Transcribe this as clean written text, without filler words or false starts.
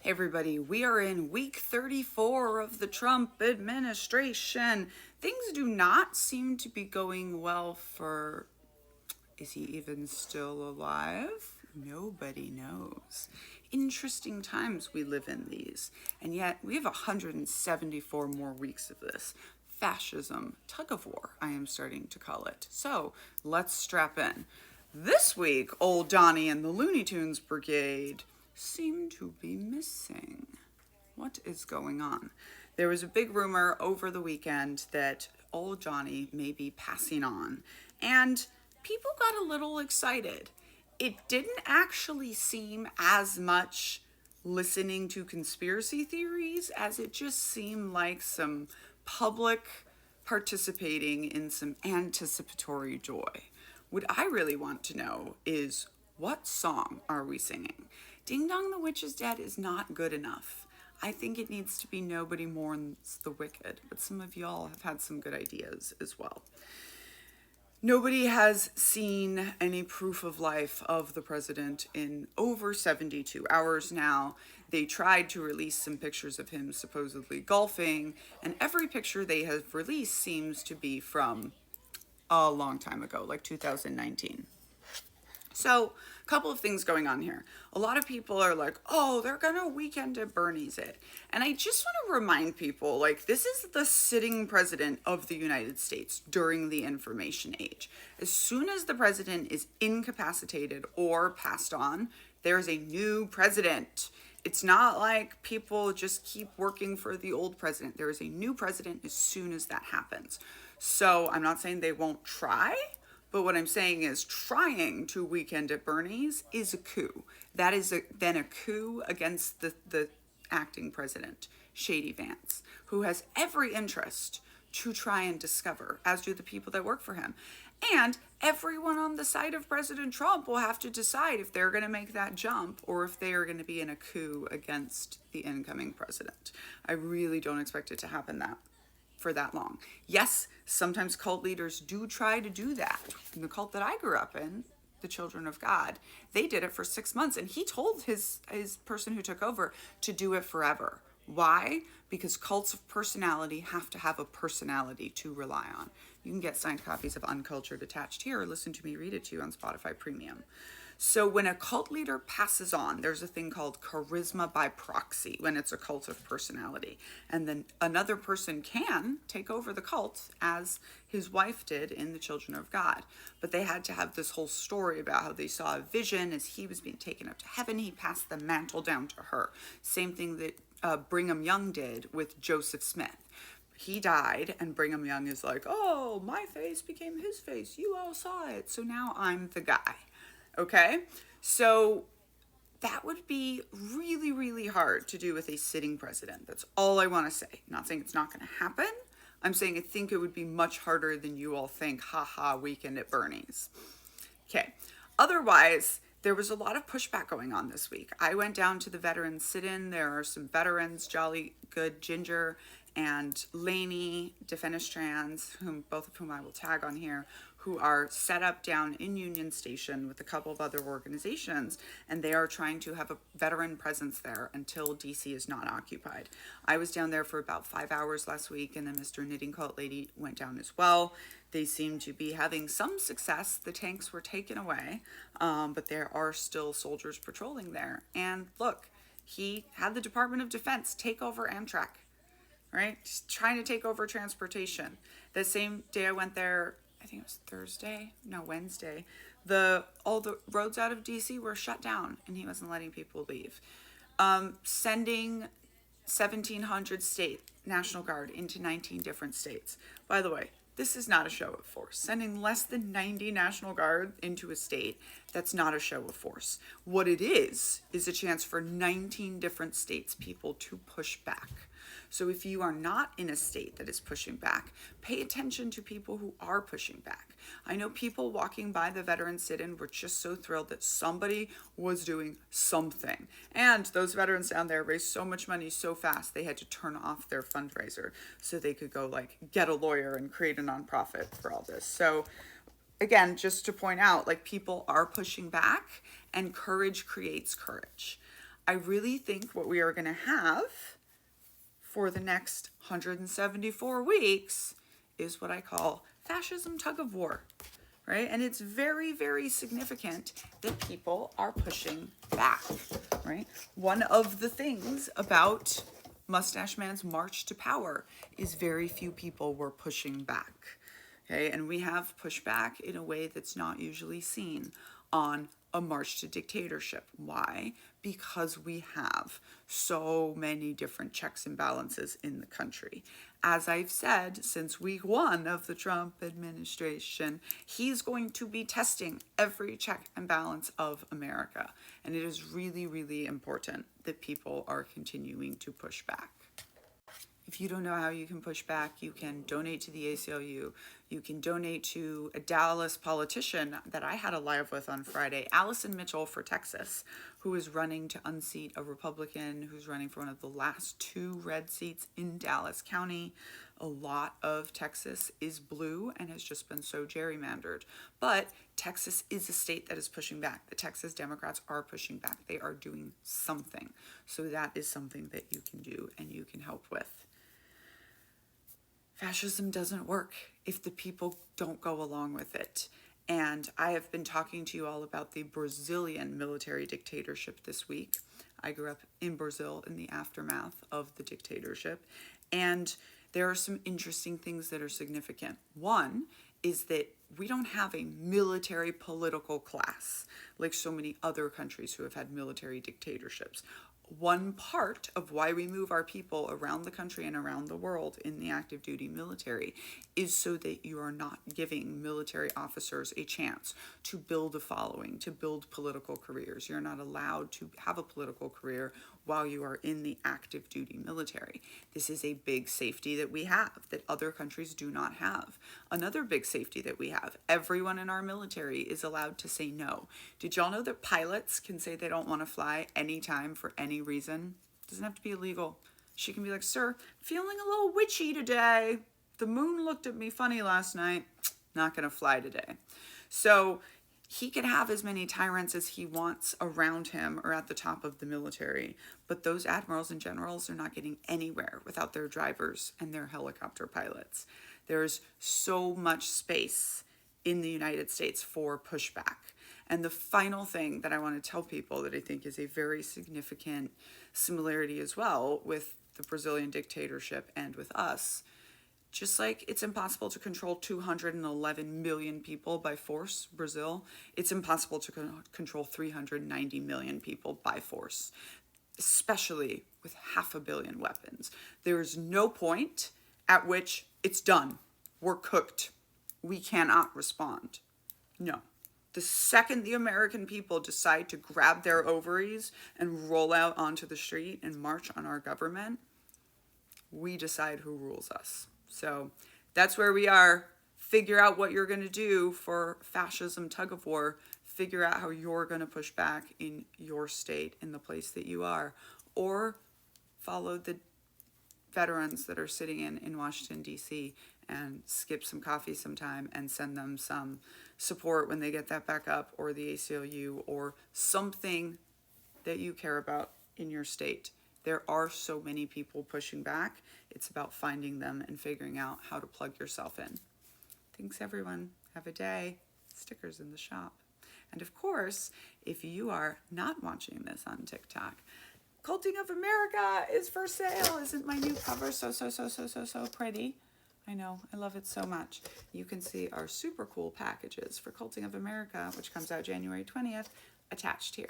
Hey everybody, we are in week 34 of the Trump administration. Things do not seem to be going well for... Is he even still alive? Nobody knows. Interesting times we live in these, and yet we have 174 more weeks of this. Fascism, tug of war, I am starting to call it. So let's strap in. This week, old Donnie and the Looney Tunes Brigade seem to be missing. What is going on? There was a big rumor over the weekend that old Johnny may be passing on, and people got a little excited. It didn't actually seem as much listening to conspiracy theories as it just seemed like some public participating in some anticipatory joy. What I really want to know is, what song are we singing? Ding Dong the Witch is Dead is not good enough. I think it needs to be Nobody Mourns the Wicked, but some of y'all have had some good ideas as well. Nobody has seen any proof of life of the president in over 72 hours now. They tried to release some pictures of him supposedly golfing, and every picture they have released seems to be from a long time ago, like 2019. So, a couple of things going on here. A lot of people are like, oh, they're gonna weekend at Bernie's it. And I just want to remind people, like, this is the sitting president of the United States during the information age. As soon as the president is incapacitated or passed on, there's a new president. It's not like people just keep working for the old president. There is a new president as soon as that happens. So I'm not saying they won't try, but what I'm saying is trying to weekend at Bernie's is a coup. That is then a coup against the acting president, Shady Vance, who has every interest to try and discover, as do the people that work for him. And everyone on the side of President Trump will have to decide if they're going to make that jump or if they are going to be in a coup against the incoming president. I really don't expect it to happen for that long. Yes, sometimes cult leaders do try to do that. In the cult that I grew up in, the Children of God, they did it for 6 months, and he told his person who took over to do it forever. Why? Because cults of personality have to have a personality to rely on. You can get signed copies of Uncultured attached here, or listen to me read it to you on Spotify Premium. So when a cult leader passes on, there's a thing called charisma by proxy when it's a cult of personality. And then another person can take over the cult, as his wife did in the Children of God. But they had to have this whole story about how they saw a vision as he was being taken up to heaven. He passed the mantle down to her. Same thing that Brigham Young did with Joseph Smith. He died, and Brigham Young is like, oh, my face became his face. You all saw it. So now I'm the guy. Okay, so that would be really, really hard to do with a sitting president. That's all I want to say. I'm not saying it's not going to happen. I'm saying I think it would be much harder than you all think. Haha, weekend at Bernie's. Okay, otherwise, there was a lot of pushback going on this week. I went down to the veterans sit-in. There are some veterans, Jolly Good Ginger and Lainey Defenestrans, both of whom I will tag on here, who are set up down in Union Station with a couple of other organizations, and they are trying to have a veteran presence there until DC is not occupied. I was down there for about 5 hours last week, and then Mr. Knitting Cult Lady went down as well. They seem to be having some success. The tanks were taken away, but there are still soldiers patrolling there. And look, he had the Department of Defense take over Amtrak, right? Just trying to take over transportation. The same day I went there, I think it was Wednesday, all the roads out of DC were shut down, and he wasn't letting people leave. Sending 1,700 state National Guard into 19 different states. By the way, this is not a show of force. Sending less than 90 National Guard into a state, that's not a show of force. What it is a chance for 19 different states people to push back. So if you are not in a state that is pushing back, pay attention to people who are pushing back. I know people walking by the veteran sit-in were just so thrilled that somebody was doing something. And those veterans down there raised so much money so fast they had to turn off their fundraiser so they could go get a lawyer and create a nonprofit for all this. So again, just to point out, people are pushing back, and courage creates courage. I really think what we are going to have for the next 174 weeks is what I call fascism tug of war, right? And it's very, very significant that people are pushing back, right? One of the things about Mustache Man's march to power is very few people were pushing back, okay? And we have pushed back in a way that's not usually seen on a march to dictatorship. Why? Because we have so many different checks and balances in the country. As I've said since week 1 of the Trump administration, he's going to be testing every check and balance of America. And it is really, really important that people are continuing to push back. If you don't know how you can push back, you can donate to the ACLU. You can donate to a Dallas politician that I had a live with on Friday, Allison Mitchell for Texas, who is running to unseat a Republican who's running for one of the last 2 red seats in Dallas County. A lot of Texas is blue and has just been so gerrymandered. But Texas is a state that is pushing back. The Texas Democrats are pushing back. They are doing something. So that is something that you can do and you can help with. Fascism doesn't work if the people don't go along with it. And I have been talking to you all about the Brazilian military dictatorship this week. I grew up in Brazil in the aftermath of the dictatorship. And there are some interesting things that are significant. One is that we don't have a military political class like so many other countries who have had military dictatorships. One part of why we move our people around the country and around the world in the active duty military is so that you are not giving military officers a chance to build a following, to build political careers. You're not allowed to have a political career while you are in the active duty military. This is a big safety that we have that other countries do not have. Another big safety that we have, everyone in our military is allowed to say no. Did y'all know that pilots can say they don't want to fly anytime for any reason? It doesn't have to be illegal. She can be like, sir, feeling a little witchy today. The moon looked at me funny last night. Not going to fly today. So he can have as many tyrants as he wants around him or at the top of the military. But those admirals and generals are not getting anywhere without their drivers and their helicopter pilots. There's so much space in the United States for pushback. And the final thing that I want to tell people that I think is a very significant similarity as well with the Brazilian dictatorship and with us, just like it's impossible to control 211 million people by force, Brazil, it's impossible to control 390 million people by force, especially with 500 million weapons. There is no point at which it's done. We're cooked. We cannot respond. No. The second the American people decide to grab their ovaries and roll out onto the street and march on our government, we decide who rules us. So that's where we are. Figure out what you're going to do for fascism tug of war. Figure out how you're going to push back in your state, in the place that you are. Or follow the veterans that are sitting in Washington, D.C. and skip some coffee sometime and send them some support when they get that back up, or the ACLU, or something that you care about in your state. There are so many people pushing back. It's about finding them and figuring out how to plug yourself in. Thanks, everyone. Have a day. Stickers in the shop. And of course, if you are not watching this on TikTok, Culting of America is for sale. Isn't my new cover so pretty? I know, I love it so much. You can see our super cool packages for Culting of America, which comes out January 20th, attached here.